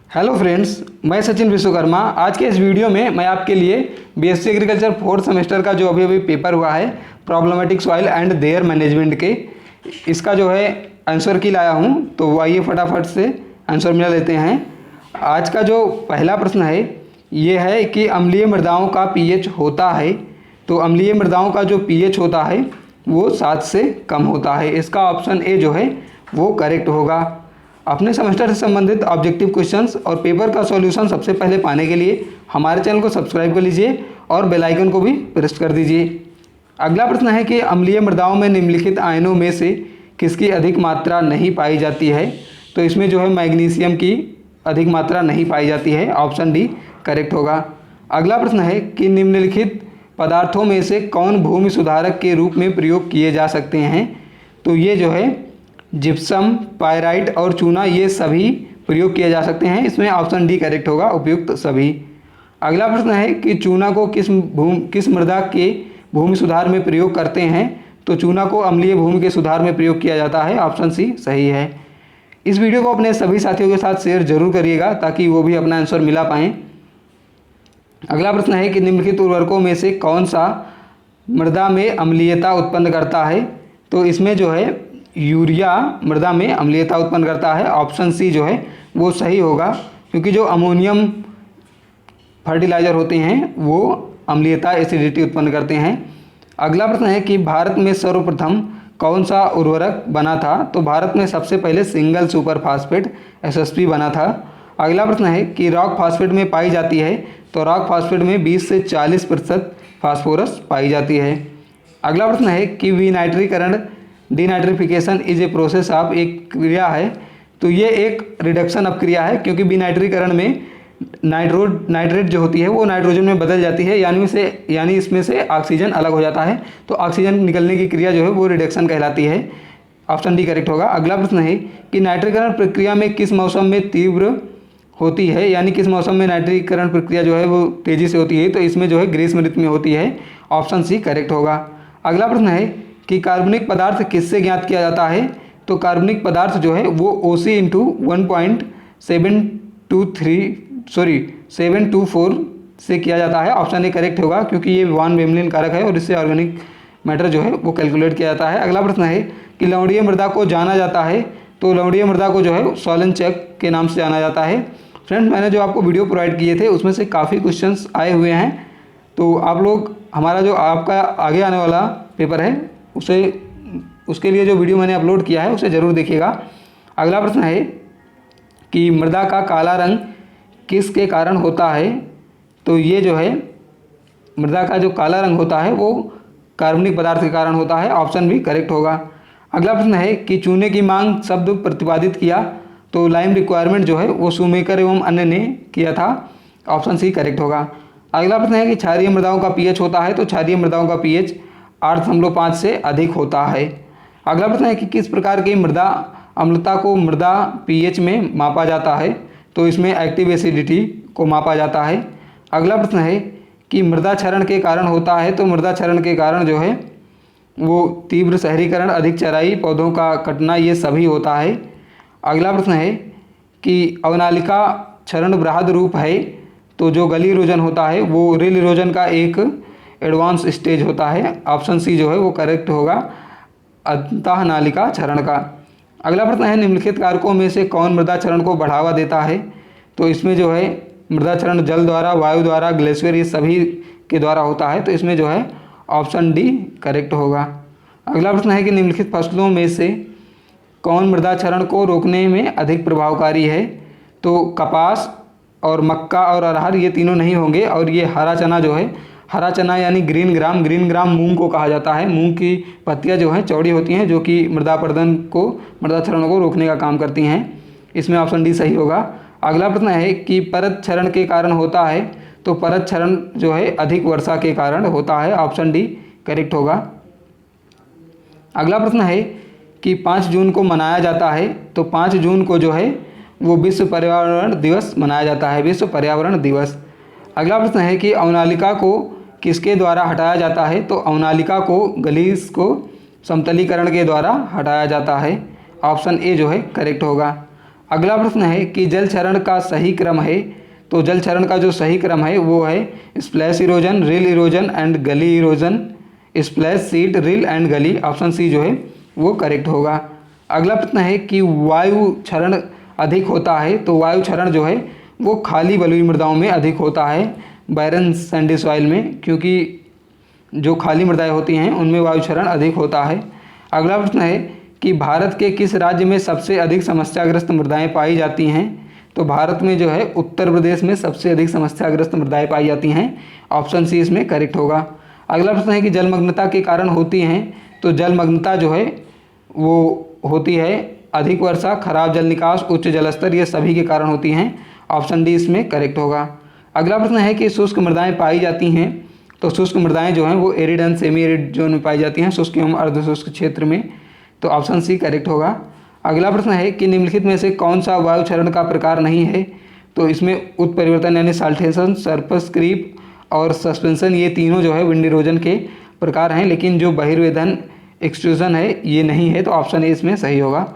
Hello friends, मैं सचिन विश्वकर्मा। आज के इस वीडियो में मैं आपके लिए बीएससी एग्रीकल्चर फोर्थ सेमेस्टर का जो अभी पेपर हुआ है problematic soil and there management के, इसका जो है आंसर की लाया हूं। तो आइए फटाफट से आंसर मिला लेते हैं। आज का जो पहला प्रश्न है ये है कि अम्लीय मृदाओं का पीएच होता है। तो अम्लीय मृदाओं का जो पीएच होता है वो 7 से कम होता है। इसका ऑप्शन ए जो है वो करेक्ट होगा। अपने सेमेस्टर से संबंधित ऑब्जेक्टिव क्वेश्चंस और पेपर का सॉल्यूशन सबसे पहले पाने के लिए हमारे चैनल को सब्सक्राइब कर लीजिए और बेल आइकन को भी प्रेस कर दीजिए। अगला प्रश्न है कि अम्लीय मृदाओं में निम्नलिखित आयनों में से किसकी अधिक मात्रा नहीं पाई जाती है। तो इसमें जो है मैग्नीशियम की अधिक मात्रा नहीं पाई जाती है। ऑप्शन डी करेक्ट होगा। अगला प्रश्न है कि निम्नलिखित पदार्थों में से कौन भूमि सुधारक के रूप में प्रयोग किए जा सकते हैं। तो ये जो है जिप्सम, पायराइट और चूना, ये सभी प्रयोग किए जा सकते हैं। इसमें ऑप्शन डी करेक्ट होगा, उपयुक्त सभी। अगला प्रश्न है कि चूना को किस मृदा के भूमि सुधार में प्रयोग करते हैं। तो चूना को अम्लीय भूमि के सुधार में प्रयोग किया जाता है। ऑप्शन सी सही है। इस वीडियो को अपने सभी साथियों के साथ शेयर जरूर करिएगा ताकि वो भी अपना आंसर मिला पाएँ। अगला प्रश्न है कि निम्नलिखित उर्वरकों में से कौन सा मृदा में अम्लीयता उत्पन्न करता है। तो इसमें जो है यूरिया मृदा में अम्लीयता उत्पन्न करता है। ऑप्शन सी जो है वो सही होगा, क्योंकि जो अमोनियम फर्टिलाइज़र होते हैं वो अम्लीयता एसिडिटी उत्पन्न करते हैं। अगला प्रश्न है कि भारत में सर्वप्रथम कौन सा उर्वरक बना था। तो भारत में सबसे पहले सिंगल सुपर फास्फेट एसएसपी बना था। अगला प्रश्न है कि रॉक फास्फेट में पाई जाती है। तो रॉक फास्फेट में 20 से 40% फास्फोरस पाई जाती है। अगला प्रश्न है कि विनाइट्रीकरण डिनाइट्रिफिकेशन इज ए प्रोसेस ऑफ, एक क्रिया है। तो ये एक रिडक्शन ऑफ क्रिया है, क्योंकि विनाइट्रीकरण में नाइट्रेट जो होती है वो नाइट्रोजन में बदल जाती है, यानी इसमें से ऑक्सीजन अलग हो जाता है। तो ऑक्सीजन निकलने की क्रिया जो है वो रिडक्शन कहलाती है। ऑप्शन डी करेक्ट होगा। अगला प्रश्न है कि नाइट्रीकरण प्रक्रिया में किस मौसम में तीव्र होती है, यानी किस मौसम में नाइट्रीकरण प्रक्रिया जो है वो तेज़ी से होती है। तो इसमें जो है ग्रीष्म ऋतु में होती है। ऑप्शन सी करेक्ट होगा। अगला प्रश्न है कि कार्बनिक पदार्थ किससे ज्ञात किया जाता है। तो कार्बनिक पदार्थ जो है वो OC इंटू 724 से किया जाता है। ऑप्शन ए करेक्ट होगा, क्योंकि ये वान बेमलिन कारक है और इससे ऑर्गेनिक मैटर जो है वो कैलकुलेट किया जाता है। अगला प्रश्न है कि लवणीय मृदा को जाना जाता है। तो लवणीय मृदा को जो है सोलन-चक के नाम से जाना जाता है। फ्रेंड्स, मैंने जो आपको वीडियो प्रोवाइड किए थे उसमें से काफ़ी क्वेश्चंस आए हुए हैं। तो आप लोग हमारा जो आपका आगे आने वाला पेपर है उसके लिए जो वीडियो मैंने अपलोड किया है उसे ज़रूर देखिएगा। अगला प्रश्न है कि मृदा का काला रंग किसके कारण होता है। तो ये जो है मृदा का जो काला रंग होता है वो कार्बनिक पदार्थ के कारण होता है। ऑप्शन भी करेक्ट होगा। अगला प्रश्न है कि चूने की मांग शब्द प्रतिपादित किया। तो लाइम रिक्वायरमेंट जो है वो शूमेकर एवं अन्य ने किया था। ऑप्शन सी करेक्ट होगा। अगला प्रश्न है कि क्षारीय मृदाओं का पीएच होता है। तो क्षारीय मृदाओं का पीएच 8.5 से अधिक होता है। अगला प्रश्न है कि किस प्रकार की मृदा अम्लता को मृदा पीएच में मापा जाता है। तो इसमें एक्टिव एसिडिटी को मापा जाता है। अगला प्रश्न है कि मृदा क्षरण के कारण होता है। तो मृदा क्षरण के कारण जो है वो तीव्र शहरीकरण, अधिक चराई, पौधों का कटना, ये सभी होता है। अगला प्रश्न है कि अवनालिका क्षरण बृहद रूप है। तो जो गली इरोजन होता है वो रिल इरोजन का एक एडवांस स्टेज होता है। ऑप्शन सी जो है वो करेक्ट होगा, अंतःनालिका क्षरण का। अगला प्रश्न है निम्नलिखित कारकों में से कौन मृदा क्षरण को बढ़ावा देता है। तो इसमें जो है मृदा क्षरण जल द्वारा, वायु द्वारा, ग्लेशियर, ये सभी के द्वारा होता है। तो इसमें जो है ऑप्शन डी करेक्ट होगा। अगला प्रश्न है कि निम्नलिखित फसलों में से कौन मृदा क्षरण को रोकने में अधिक प्रभावकारी है। तो कपास और मक्का और अरहर ये तीनों नहीं होंगे। और ये हरा चना जो है, हरा चना यानी ग्रीन ग्राम मूंग को कहा जाता है। मूंग की पत्तियां जो हैं चौड़ी होती हैं, जो कि मृदा क्षरण को रोकने का काम करती हैं। इसमें ऑप्शन डी सही होगा। अगला प्रश्न है कि परत क्षरण के कारण होता है। तो परत क्षरण जो है अधिक वर्षा के कारण होता है। ऑप्शन डी करेक्ट होगा। अगला प्रश्न है कि 5 जून को मनाया जाता है। तो 5 जून को जो है वो विश्व पर्यावरण दिवस मनाया जाता है, विश्व पर्यावरण दिवस। अगला प्रश्न है कि अवनालिका को किसके द्वारा हटाया जाता है। तो अवनालिका को गलीस को समतलीकरण के द्वारा हटाया जाता है। ऑप्शन ए जो है करेक्ट होगा। अगला प्रश्न है कि जल क्षरण का सही क्रम है, तो जल क्षरण का जो सही क्रम है वो है splash erosion, reel erosion and गली erosion, splash, seat, reel and गली। ऑप्शन सी जो है वो करेक्ट होगा। अगला प्रश्न है कि वायु क्षरण अधिक होता है, तो वायु क्षरण जो है वो खाली बलुई मृदाओं में अधिक होता है, बैरन सैंडी सॉइल में, क्योंकि जो खाली मृदाएं होती हैं उनमें वायु क्षरण अधिक होता है। अगला प्रश्न है कि भारत के किस राज्य में सबसे अधिक समस्याग्रस्त मृदाएं पाई जाती हैं, तो भारत में जो है उत्तर प्रदेश में सबसे अधिक समस्याग्रस्त मृदाएं पाई जाती हैं। ऑप्शन सी इसमें करेक्ट होगा। अगला प्रश्न है कि जलमग्नता के कारण होती हैं, तो जलमग्नता जो है वो होती है अधिक वर्षा, खराब जल निकास, उच्च जलस्तर, ये सभी के कारण होती हैं। ऑप्शन डी इसमें करेक्ट होगा। अगला प्रश्न है कि शुष्क मृदाएं पाई जाती हैं, तो शुष्क मृदाएं जो हैं वो arid and semi arid zone में पाई जाती हैं, शुष्क एवं अर्धशुष्क क्षेत्र में, तो ऑप्शन सी करेक्ट होगा। अगला प्रश्न है कि निम्नलिखित में से कौन सा वायु क्षरण का प्रकार नहीं है, तो इसमें उत्परिवर्तन यानी साल्टेशन, सरफेस क्रीप और सस्पेंशन, ये तीनों जो है विंड इरोजन के प्रकार हैं, लेकिन जो बहिर्वेधन एक्सट्रूजन है ये नहीं है, तो ऑप्शन ए इसमें सही होगा।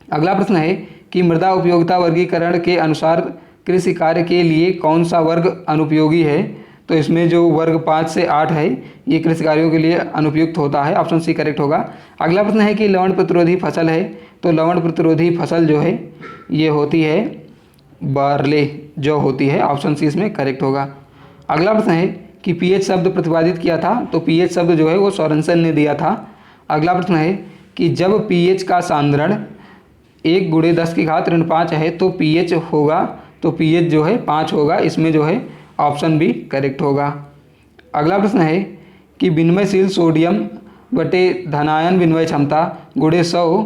अगला प्रश्न है कि मृदा उपयोगिता वर्गीकरण के अनुसार कृषि कार्य के लिए कौन सा वर्ग अनुपयोगी है, तो इसमें जो वर्ग 5 से 8 है ये कृषि कार्यों के लिए अनुपयुक्त होता है। ऑप्शन सी करेक्ट होगा। अगला प्रश्न है कि लवण प्रतिरोधी फसल है, तो लवण प्रतिरोधी फसल जो है ये होती है बार्ले जो होती है। ऑप्शन सी इसमें करेक्ट होगा। अगला प्रश्न है कि पीएच शब्द प्रतिपादित किया था, तो पीएच शब्द जो है वो सोरेनसन ने दिया था। अगला प्रश्न है कि जब पीएच का सांद्रण 1×10⁵ है तो पीएच होगा, तो पीएच जो है 5 होगा, इसमें जो है ऑप्शन बी करेक्ट होगा। अगला प्रश्न है कि विनिमयशील सोडियम बटे धनायन विनिमय क्षमता ×100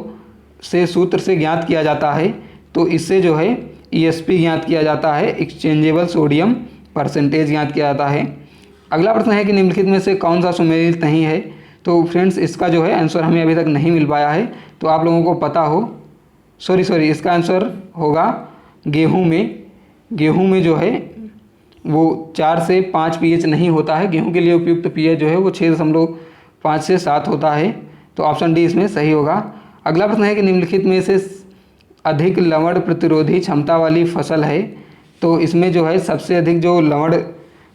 से सूत्र से ज्ञात किया जाता है, तो इससे जो है ईएसपी ज्ञात किया जाता है, एक्सचेंजेबल सोडियम परसेंटेज ज्ञात किया जाता है। अगला प्रश्न है कि निम्नलिखित में से कौन सा सुमेलित नहीं है, तो फ्रेंड्स इसका जो है आंसर हमें अभी तक नहीं मिल पाया है, तो आप लोगों को पता हो, सॉरी इसका आंसर होगा गेहूं में जो है वो 4 से 5 पीएच नहीं होता है, गेहूं के लिए उपयुक्त पीएच जो है वो 6.5 से 7 होता है, तो ऑप्शन डी इसमें सही होगा। अगला प्रश्न है कि निम्नलिखित में से अधिक लवण प्रतिरोधी क्षमता वाली फसल है, तो इसमें जो है सबसे अधिक जो लवण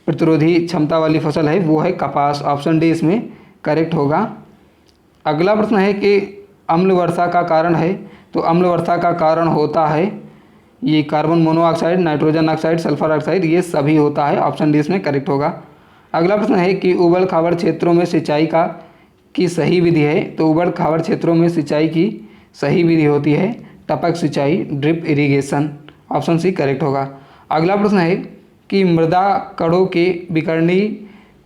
प्रतिरोधी क्षमता वाली फसल है वो है कपास। ऑप्शन डी इसमें करेक्ट होगा। अगला प्रश्न है कि अम्ल वर्षा का कारण है, तो अम्ल वर्षा का कारण होता है ये carbon monoxide, nitrogen oxide, sulphur oxide, ये सभी होता है। ऑप्शन डी इसमें करेक्ट होगा। अगला प्रश्न है कि उबड़ खाबड़ क्षेत्रों में सिंचाई की सही विधि है, तो उबड़ खाबड़ क्षेत्रों में सिंचाई की सही विधि होती है टपक सिंचाई, drip irrigation. Option C correct होगा। अगला प्रश्न है कि मृदा कणों के विकर्णी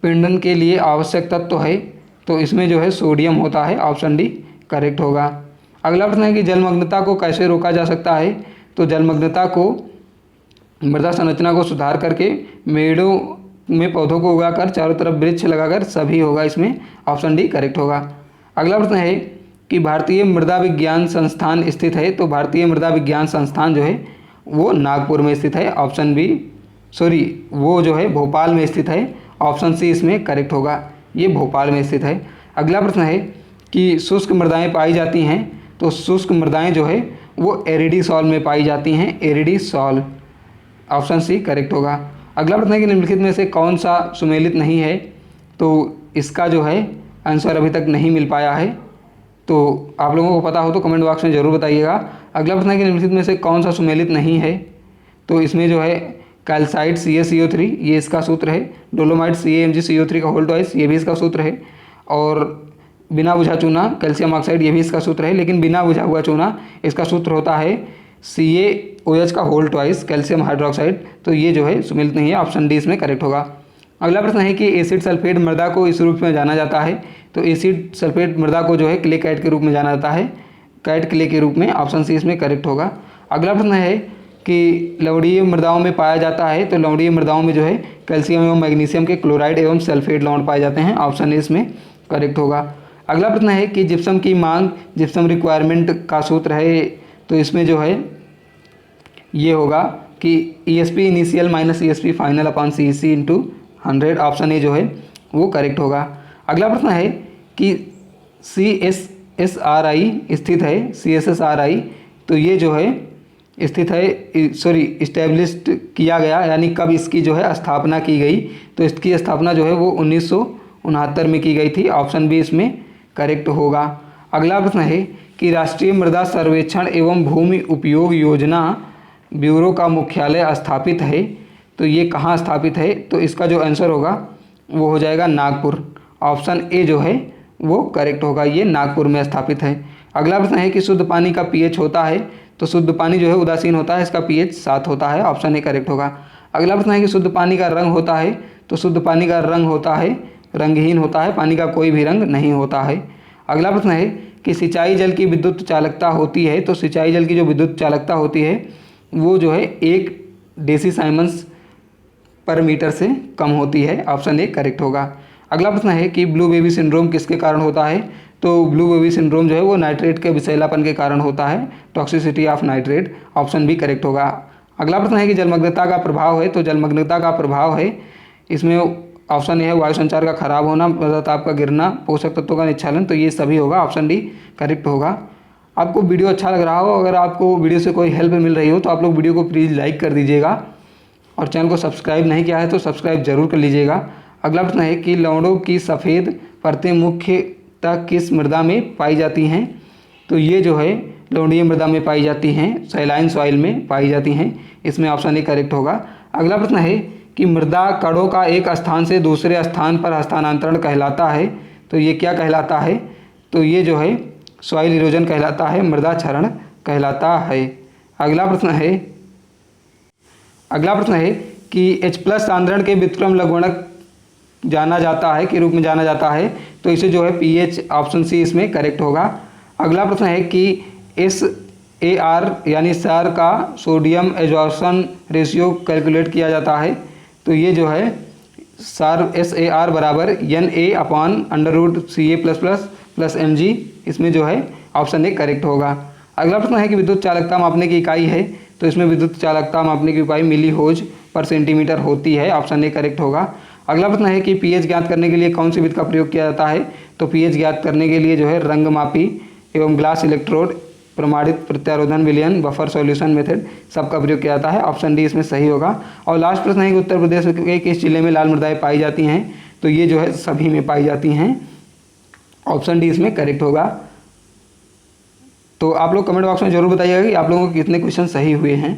पिंडन के लिए आवश्यक तत्व है, तो इसमें जो है सोडियम होता है। ऑप्शन डी करेक्ट होगा। अगला प्रश्न है कि जलमग्नता को कैसे रोका जा सकता है, तो जलमग्नता को मृदा संरचना को सुधार करके मेड़ों में पौधों को उगाकर चारों तरफ वृक्ष लगाकर सभी होगा, इसमें ऑप्शन डी करेक्ट होगा। अगला प्रश्न है कि भारतीय मृदा विज्ञान संस्थान स्थित है, तो भारतीय मृदा विज्ञान संस्थान जो है वो नागपुर में स्थित है। ऑप्शन बी वो जो है भोपाल में स्थित है। ऑप्शन सी इसमें करेक्ट होगा, ये भोपाल में स्थित है। अगला प्रश्न है कि शुष्क मृदाएं पाई जाती हैं, तो शुष्क मृदाएं जो है वो एरिडीसॉल में पाई जाती हैं, एरिडीसॉल। ऑप्शन सी करेक्ट होगा। अगला प्रश्न है कि निम्नलिखित में से कौन सा सुमेलित नहीं है, तो इसका जो है आंसर अभी तक नहीं मिल पाया है, तो आप लोगों को पता हो तो कमेंट बॉक्स में ज़रूर बताइएगा। अगला प्रश्न है कि निम्नलिखित में से कौन सा सुमेलित नहीं है, तो इसमें जो है कैल्साइट CaCO3 ये इसका सूत्र है, डोलोमाइट CaMgCO3 का होल ट्वाइस ये भी इसका सूत्र है, और बिना बुझा चूना कैल्शियम ऑक्साइड ये भी इसका सूत्र है, लेकिन बिना बुझा हुआ चूना इसका सूत्र होता है CaOH का होल ट्वाइस कैल्शियम हाइड्रोक्साइड, तो ये जो है सुमेलित नहीं है। ऑप्शन डी इसमें करेक्ट होगा। अगला प्रश्न है कि एसिड सल्फेट मृदा को इस रूप में जाना जाता है, तो एसिड सल्फेट मृदा को जो है क्ले कैट के रूप में जाना जाता है, कैट क्ले के रूप में। ऑप्शन सी इसमें करेक्ट होगा। अगला प्रश्न है कि लवणीय मृदाओं में पाया जाता है, तो लवणीय मृदाओं में जो है कैल्शियम एवं मैग्नीशियम के क्लोराइड एवं सल्फेट लवण पाए जाते हैं। ऑप्शन ए इसमें करेक्ट होगा। अगला प्रश्न है कि जिप्सम की मांग जिप्सम रिक्वायरमेंट का सूत्र है, तो इसमें जो है ये होगा कि ESP initial minus ESP final upon CEC into 100। Option A जो है वो करेक्ट होगा। अगला प्रश्न है कि CSSRI स्थित है, CSSRI तो ये जो है स्थित है, इस्टेब्लिश्ड किया गया, यानी कब इसकी जो है स्थापना की गई, तो इसकी स्थापना जो है वो 1969 में की गई थी। ऑप्शन बी इसमें करेक्ट होगा। अगला प्रश्न है कि राष्ट्रीय मृदा सर्वेक्षण एवं भूमि उपयोग योजना ब्यूरो का मुख्यालय स्थापित है, तो ये कहाँ स्थापित है, तो इसका जो आंसर होगा वो हो जाएगा नागपुर। ऑप्शन ए जो है वो करेक्ट होगा, ये नागपुर में स्थापित है। अगला प्रश्न है कि शुद्ध पानी का पीएच होता है, तो शुद्ध पानी जो है उदासीन होता है, इसका पीएच 7 होता है। ऑप्शन ए करेक्ट होगा। अगला प्रश्न है कि शुद्ध पानी का रंग होता है, तो शुद्ध पानी का रंग होता है रंगहीन होता है, पानी का कोई भी रंग नहीं होता है। अगला प्रश्न है कि सिंचाई जल की विद्युत चालकता होती है, तो सिंचाई जल की जो विद्युत चालकता होती है वो जो है 1 डेसीसाइमन्स पर मीटर से कम होती है। ऑप्शन ए करेक्ट होगा। अगला प्रश्न है कि ब्लू बेबी सिंड्रोम किसके कारण होता है, तो ब्लू बेबी सिंड्रोम जो है वो नाइट्रेट के विषैलापन के कारण होता है, toxicity of nitrate. Option B correct होगा। अगला प्रश्न है कि जलमग्नता का प्रभाव है, तो जलमग्नता का प्रभाव है इसमें ऑप्शन ए है वायु संचार का खराब होना, मृदा ताप का गिरना, पोषक तत्वों का निच्छालन, तो ये सभी होगा। ऑप्शन डी करेक्ट होगा। आपको वीडियो अच्छा लग रहा हो, अगर आपको वीडियो से कोई हेल्प मिल रही हो तो आप लोग वीडियो को प्लीज़ लाइक कर दीजिएगा और चैनल को सब्सक्राइब नहीं किया है तो सब्सक्राइब जरूर कर लीजिएगा। अगला प्रश्न है कि लवणों की सफ़ेद परतें मुख्यतः किस मृदा में पाई जाती हैं, तो ये जो है लवणीय मृदा में पाई जाती हैं, सैलाइन सॉइल में पाई जाती हैं। इसमें ऑप्शन ए करेक्ट होगा। अगला प्रश्न है कि मृदा कणों का एक स्थान से दूसरे स्थान पर हस्तांतरण कहलाता है, तो ये क्या कहलाता है, तो ये जो है सॉइल इरोजन कहलाता है, मृदा क्षरण कहलाता है। अगला प्रश्न है कि H+ सांद्रण के व्युत्क्रम लघुगणक जाना जाता है के रूप में जाना जाता है, तो इसे जो है pH। ऑप्शन सी इसमें करेक्ट होगा। अगला प्रश्न है कि SAR यानी सार का सोडियम एब्जॉर्प्शन रेशियो कैलकुलेट किया जाता है, तो ये जो है सार SAR बराबर Na/√Ca++ इसमें जो है ऑप्शन ए करेक्ट होगा। अगला प्रश्न है कि विद्युत चालकता मापने की इकाई है, तो इसमें विद्युत चालकता मापने की इकाई मिली होज पर सेंटीमीटर होती है। ऑप्शन ए करेक्ट होगा। अगला प्रश्न है कि पीएच ज्ञात करने के लिए कौन सी विधि का प्रयोग किया जाता है, तो पीएच ज्ञात करने के लिए जो है रंगमापी एवं ग्लास इलेक्ट्रोड, प्रमाणित प्रत्यारोधन विलयन, बफर सॉल्यूशन मेथड सबका प्रयोग किया जाता है। ऑप्शन डी इसमें सही होगा। और लास्ट प्रश्न है कि उत्तर प्रदेश के किस जिले में लाल मृदाएं पाई जाती हैं, तो ये जो है सभी में पाई जाती हैं। ऑप्शन डी इसमें करेक्ट होगा। तो आप लोग कमेंट बॉक्स में जरूर बताइएगा कि आप लोगों को कितने क्वेश्चन सही हुए हैं।